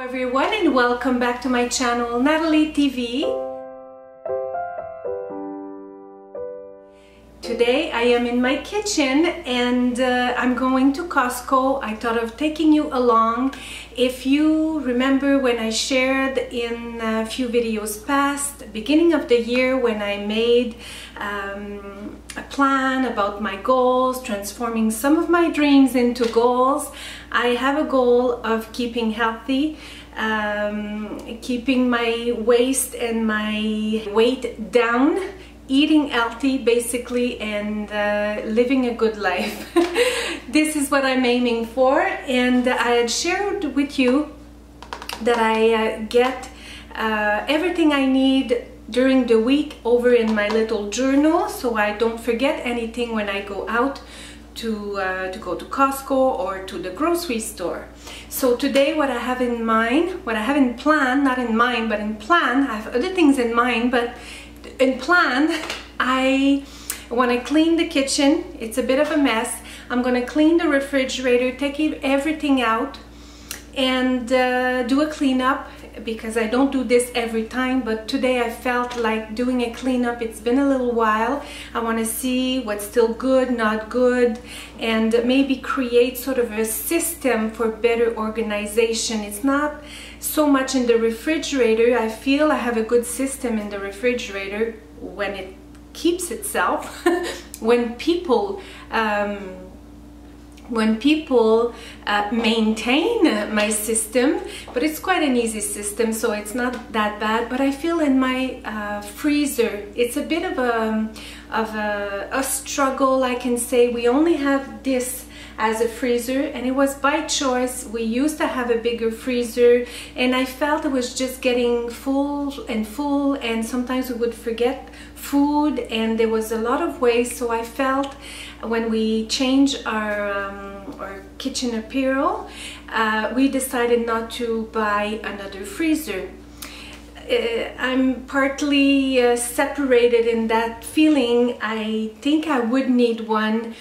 everyone, and welcome back to my channel NATALIE TV. Today I am in my kitchen and I'm going to Costco. I thought of taking you along. If you remember when I shared in a few videos past, beginning of the year, when I made a plan about my goals, transforming some of my dreams into goals. I have a goal of keeping healthy, keeping my waist and my weight down, eating healthy basically, and living a good life. This is what I'm aiming for, and I had shared with you that I get everything I need during the week over in my little journal, so I don't forget anything when I go out to go to Costco or to the grocery store. So today what I have in mind, what I have in plan, not in mind but in plan, I have other things in mind, but in plan I want to clean the kitchen. It's a bit of a mess. I'm going to clean the refrigerator, take everything out, and do a cleanup, because I don't do this every time, but today I felt like doing a cleanup. It's been a little while. I want to see what's still good, not good, and maybe create sort of a system for better organization. It's not so much in the refrigerator. I feel I have a good system in the refrigerator when it keeps itself. When people maintain my system, but it's quite an easy system, so it's not that bad. But I feel in my freezer, it's a bit of a struggle, I can say. We only have this as a freezer, and it was by choice. We used to have a bigger freezer, and I felt it was just getting full, and sometimes we would forget food, and there was a lot of waste. So I felt when we changed our kitchen apparel, we decided not to buy another freezer. I'm partly separated in that feeling. I think I would need one,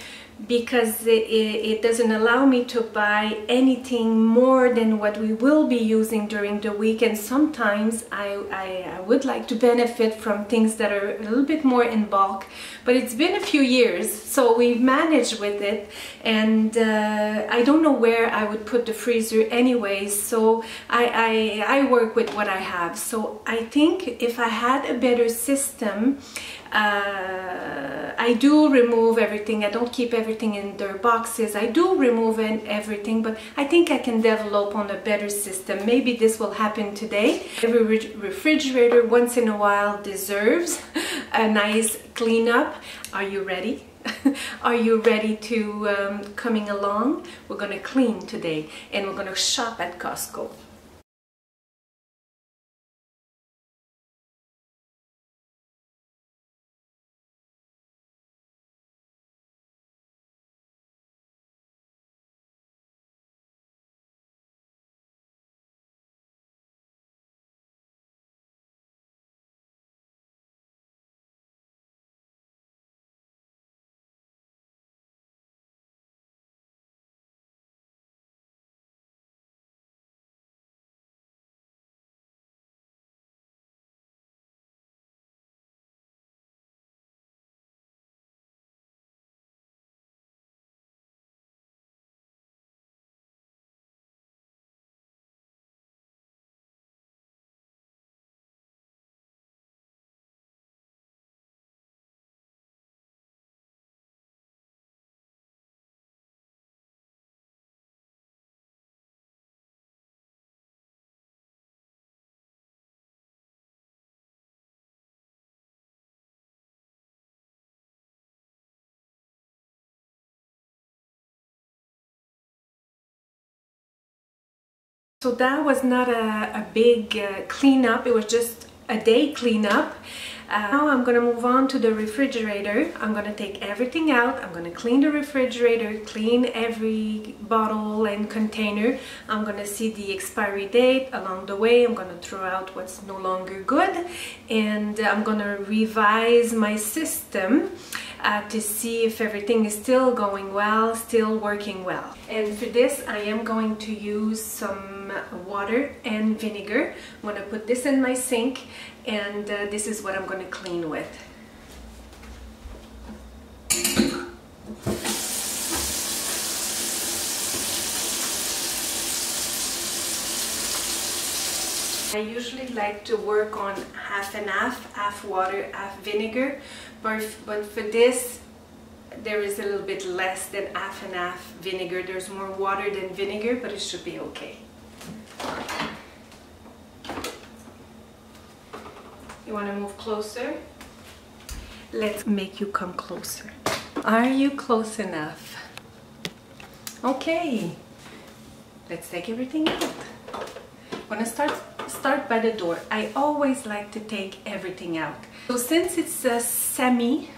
because it doesn't allow me to buy anything more than what we will be using during the week, and sometimes I would like to benefit from things that are a little bit more in bulk. But it's been a few years, so we've managed with it, and I don't know where I would put the freezer anyways, so I work with what I have. So I think if I had a better system, I do remove everything. I don't keep everything in their boxes. I do remove everything, but I think I can develop on a better system. Maybe this will happen today. Every refrigerator once in a while deserves a nice cleanup. Are you ready? Are you ready to coming along? We're gonna clean today, and we're gonna shop at Costco. So that was not a big cleanup, it was just a day cleanup. Now I'm going to move on to the refrigerator. I'm going to take everything out. I'm going to clean the refrigerator, clean every bottle and container. I'm going to see the expiry date along the way. I'm going to throw out what's no longer good, and I'm going to revise my system to see if everything is still going well, still working well. And for this I am going to use some some water and vinegar. I'm going to put this in my sink, and this is what I'm going to clean with. I usually like to work on half and half water, half vinegar, but for this there is a little bit less than half and half vinegar. There's more water than vinegar, but it should be okay. You want to move closer? Let's make you come closer. Are you close enough? Okay, let's take everything out. I'm gonna start by the door. I always like to take everything out. So since it's a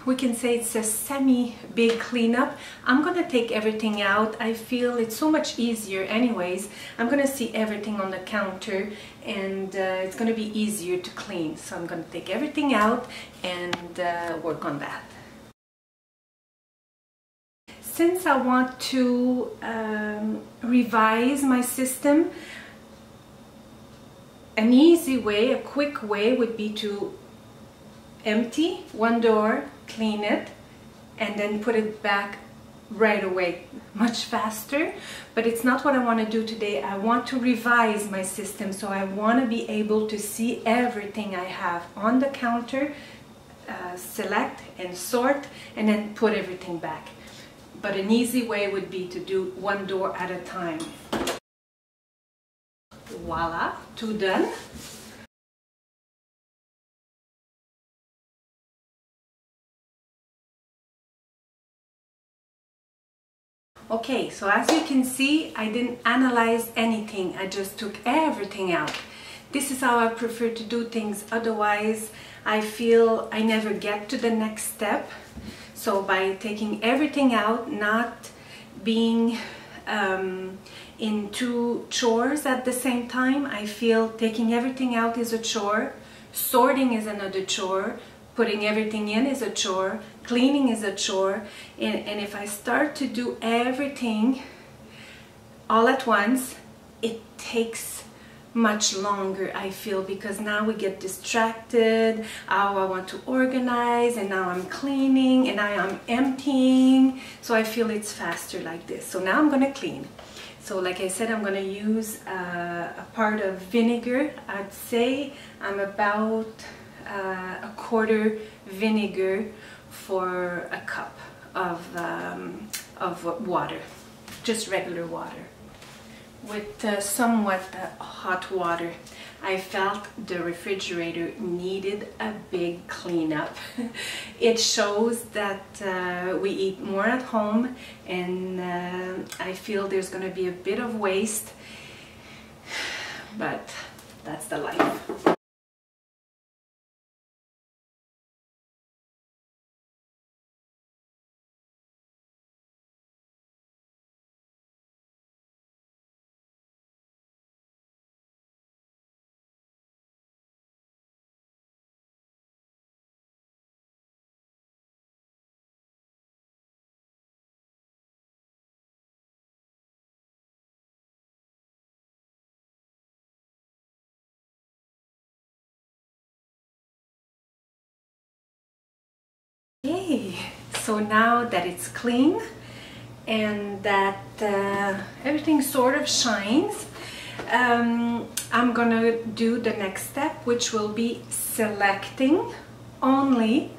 we can say it's a semi-big cleanup, I'm gonna take everything out. I feel it's so much easier anyways. I'm gonna see everything on the counter, and it's gonna be easier to clean. So I'm gonna take everything out and work on that. Since I want to revise my system, an easy way, a quick way would be to empty one door, clean it, and then put it back right away. Much faster, but it's not what I want to do today. I want to revise my system, so I want to be able to see everything I have on the counter, select and sort, and then put everything back. But an easy way would be to do one door at a time. Voila, two done. Okay, so as you can see, I didn't analyze anything. I just took everything out. This is how I prefer to do things. Otherwise, I feel I never get to the next step. So by taking everything out, not being in two chores at the same time, I feel taking everything out is a chore, sorting is another chore, putting everything in is a chore, cleaning is a chore, and if I start to do everything all at once, it takes much longer, I feel, because now we get distracted. Oh, I want to organize, and now I'm cleaning, and now I'm emptying, so I feel it's faster like this. So now I'm gonna clean. So like I said, I'm gonna use a part of vinegar. I'd say I'm about a quarter vinegar for a cup of water, just regular water, with somewhat hot water. I felt the refrigerator needed a big cleanup. It shows that we eat more at home, and I feel there's going to be a bit of waste, but that's the life. Okay, so now that it's clean and that everything sort of shines, I'm gonna do the next step, which will be selecting only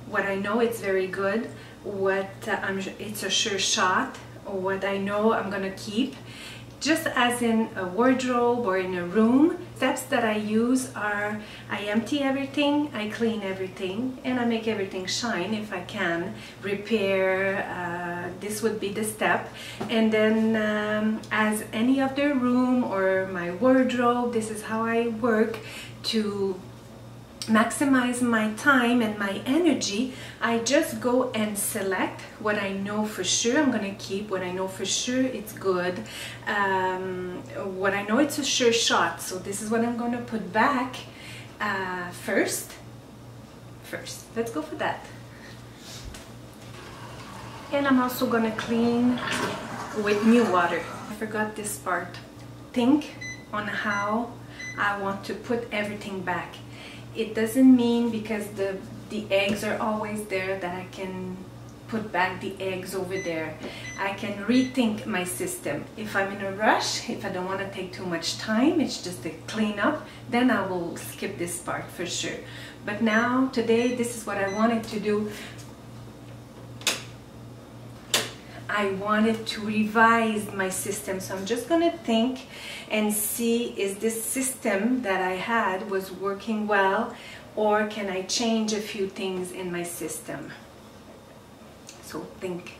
what I know it's very good, what it's a sure shot, or what I know I'm gonna keep. Just as in a wardrobe or in a room, steps that I use are I empty everything, I clean everything, and I make everything shine if I can. Repair, this would be the step. And then as any other room or my wardrobe, this is how I work to maximize my time and my energy. I just go and select what I know for sure I'm gonna keep, what I know for sure it's good, what I know it's a sure shot. So this is what I'm gonna put back first. Let's go for that. And I'm also gonna clean with new water. I forgot this part. Think on how I want to put everything back. It doesn't mean because the eggs are always there that I can put back the eggs over there. I can rethink my system. If I'm in a rush, if I don't want to take too much time, it's just a clean up, then I will skip this part for sure. But now, today, this is what I wanted to do. I wanted to revise my system, so I'm just gonna think and see, is this system that I had was working well, or can I change a few things in my system? So think.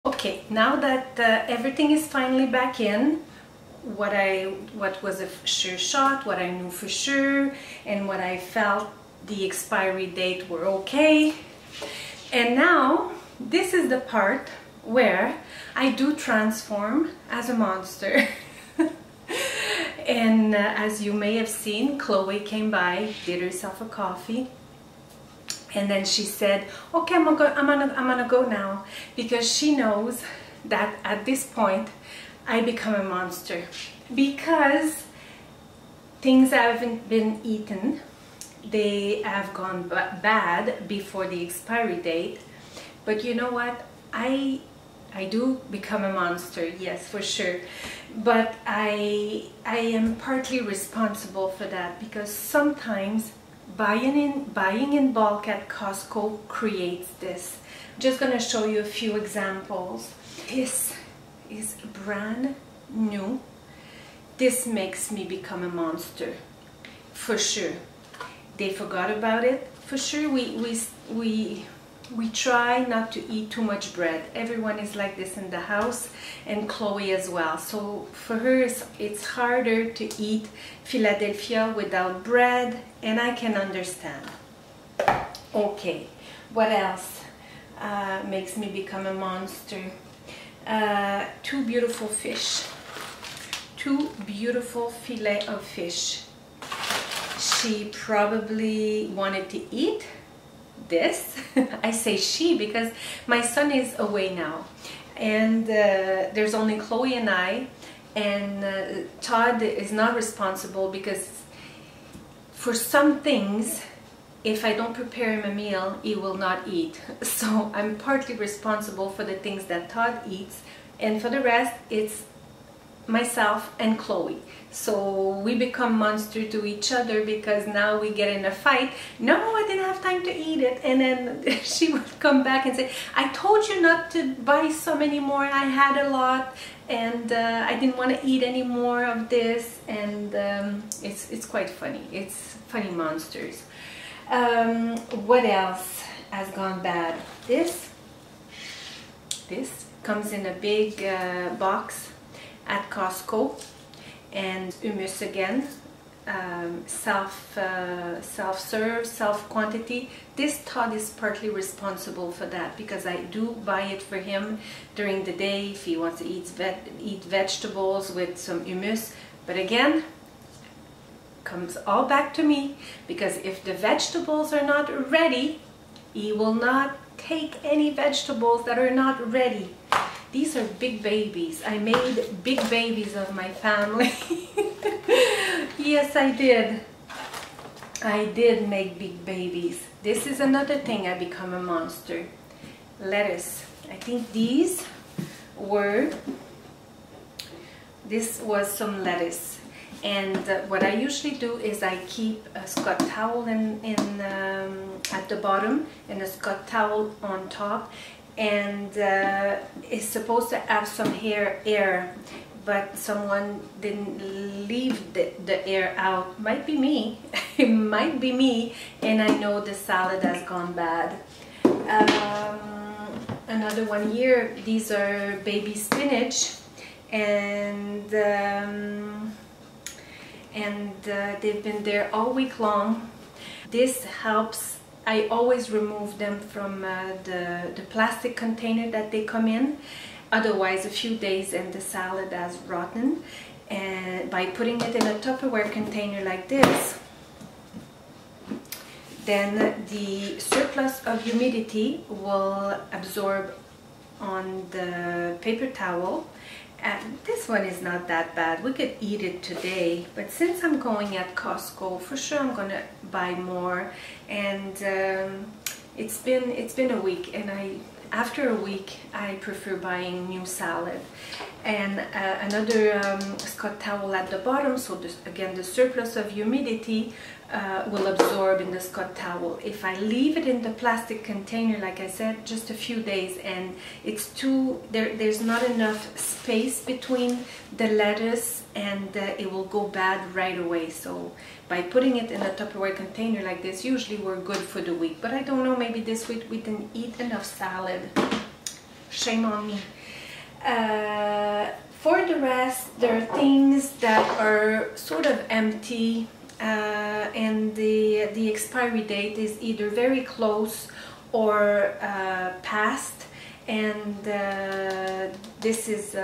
Okay, now that everything is finally back in, what was a sure shot, what I knew for sure, and what I felt the expiry date were okay. And now, this is the part where I do transform as a monster. And as you may have seen, Chloe came by, did herself a coffee. And then she said, okay, I'm gonna go now, because she knows that at this point I become a monster, because things haven't been eaten, they have gone bad before the expiry date. But you know what, I do become a monster, yes, for sure, but I am partly responsible for that, because sometimes buying in bulk at Costco creates this. I'm just going to show you a few examples. This is brand new. This makes me become a monster, for sure. They forgot about it, for sure. We try not to eat too much bread. Everyone is like this in the house, and Chloe as well. So for her, it's harder to eat Philadelphia without bread, and I can understand. Okay, what else makes me become a monster? Two beautiful fish. Two beautiful fillet of fish. She probably wanted to eat this. I say she because my son is away now, and there's only Chloe and I, and Todd is not responsible, because for some things, if I don't prepare him a meal, he will not eat. So I'm partly responsible for the things that Todd eats, and for the rest it's myself and Chloe. So we become monster to each other, because now we get in a fight. No, I didn't have time to eat it. And then she would come back and say, I told you not to buy some anymore. I had a lot, and I didn't want to eat any more of this. And it's quite funny. It's funny monsters. What else has gone bad? This comes in a big box at Costco, and hummus again, self-serve, self-quantity. This Todd is partly responsible for that, because I do buy it for him during the day if he wants to eat vegetables with some hummus. But again, comes all back to me, because if the vegetables are not ready, he will not take any vegetables that are not ready. These are big babies. I made big babies of my family. Yes, I did. I did make big babies. This is another thing I become a monster. Lettuce. I think these were this was some lettuce. And what I usually do is I keep a Scott towel at the bottom and a Scott towel on top, and it's supposed to have some air, but someone didn't leave the air out. Might be me. It might be me, and I know the salad has gone bad. Another one here, these are baby spinach, and they've been there all week long. This helps. I always remove them from the plastic container that they come in. Otherwise, a few days and the salad has rotten. And by putting it in a Tupperware container like this, then the surplus of humidity will absorb on the paper towel. And this one is not that bad. We could eat it today, but since I'm going at Costco, for sure I'm gonna buy more. And it's been a week, and after a week I prefer buying new salad. And another Scott towel at the bottom, so again the surplus of humidity will absorb in the Scott towel. If I leave it in the plastic container, like I said, just a few days, and it's there's not enough space between the lettuce, and it will go bad right away. So by putting it in a Tupperware container like this, usually we're good for the week. But I don't know, maybe this week we didn't eat enough salad. Shame on me. For the rest, there are things that are sort of empty, and the expiry date is either very close or past. And this is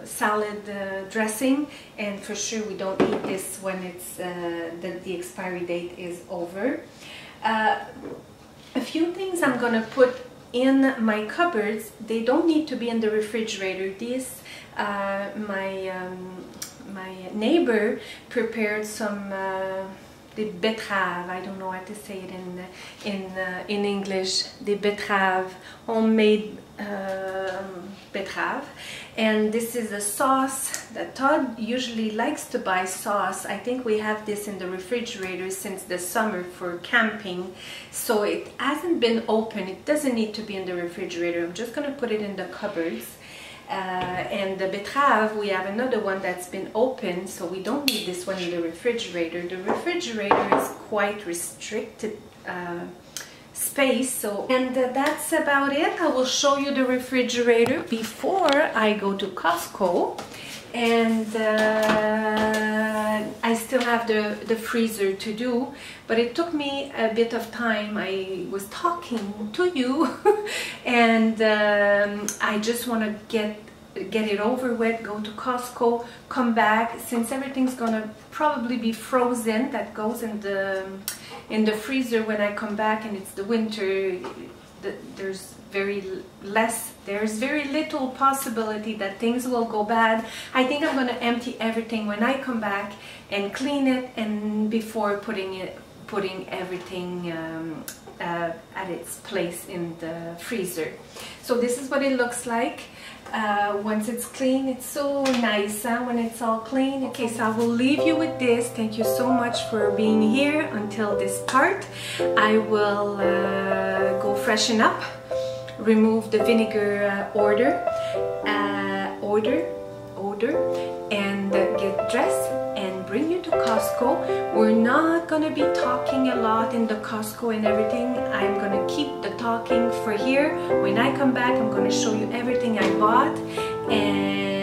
salad dressing, and for sure we don't eat this when it's the expiry date is over. A few things I'm gonna put in my cupboards. They don't need to be in the refrigerator. This my neighbor prepared some the betterave. I don't know how to say it in English. The betterave, homemade betterave, and this is a sauce that Todd usually likes to buy sauce. I think we have this in the refrigerator since the summer for camping, so it hasn't been open. It doesn't need to be in the refrigerator. I'm just gonna put it in the cupboards. And the betterave, we have another one that's been open, so we don't need this one in the refrigerator. The refrigerator is quite restricted space, so and that's about it. I will show you the refrigerator before I go to Costco, and I still have the freezer to do, but it took me a bit of time. I was talking to you and I just want to get it over with, go to Costco, come back, since everything's gonna probably be frozen that goes in the freezer when I come back, and it's the winter. There's very little possibility that things will go bad. I think I'm gonna empty everything when I come back and clean it, and before putting everything at its place in the freezer. So this is what it looks like. Once it's clean, it's so nice when it's all clean. Okay, so I will leave you with this. Thank you so much for being here until this part. I will go freshen up, remove the vinegar odor, and get dressed and bring you to Costco. We're not gonna be talking a lot in the Costco and everything. I'm gonna keep the talking for here. When I come back, I'm gonna show you everything I bought, and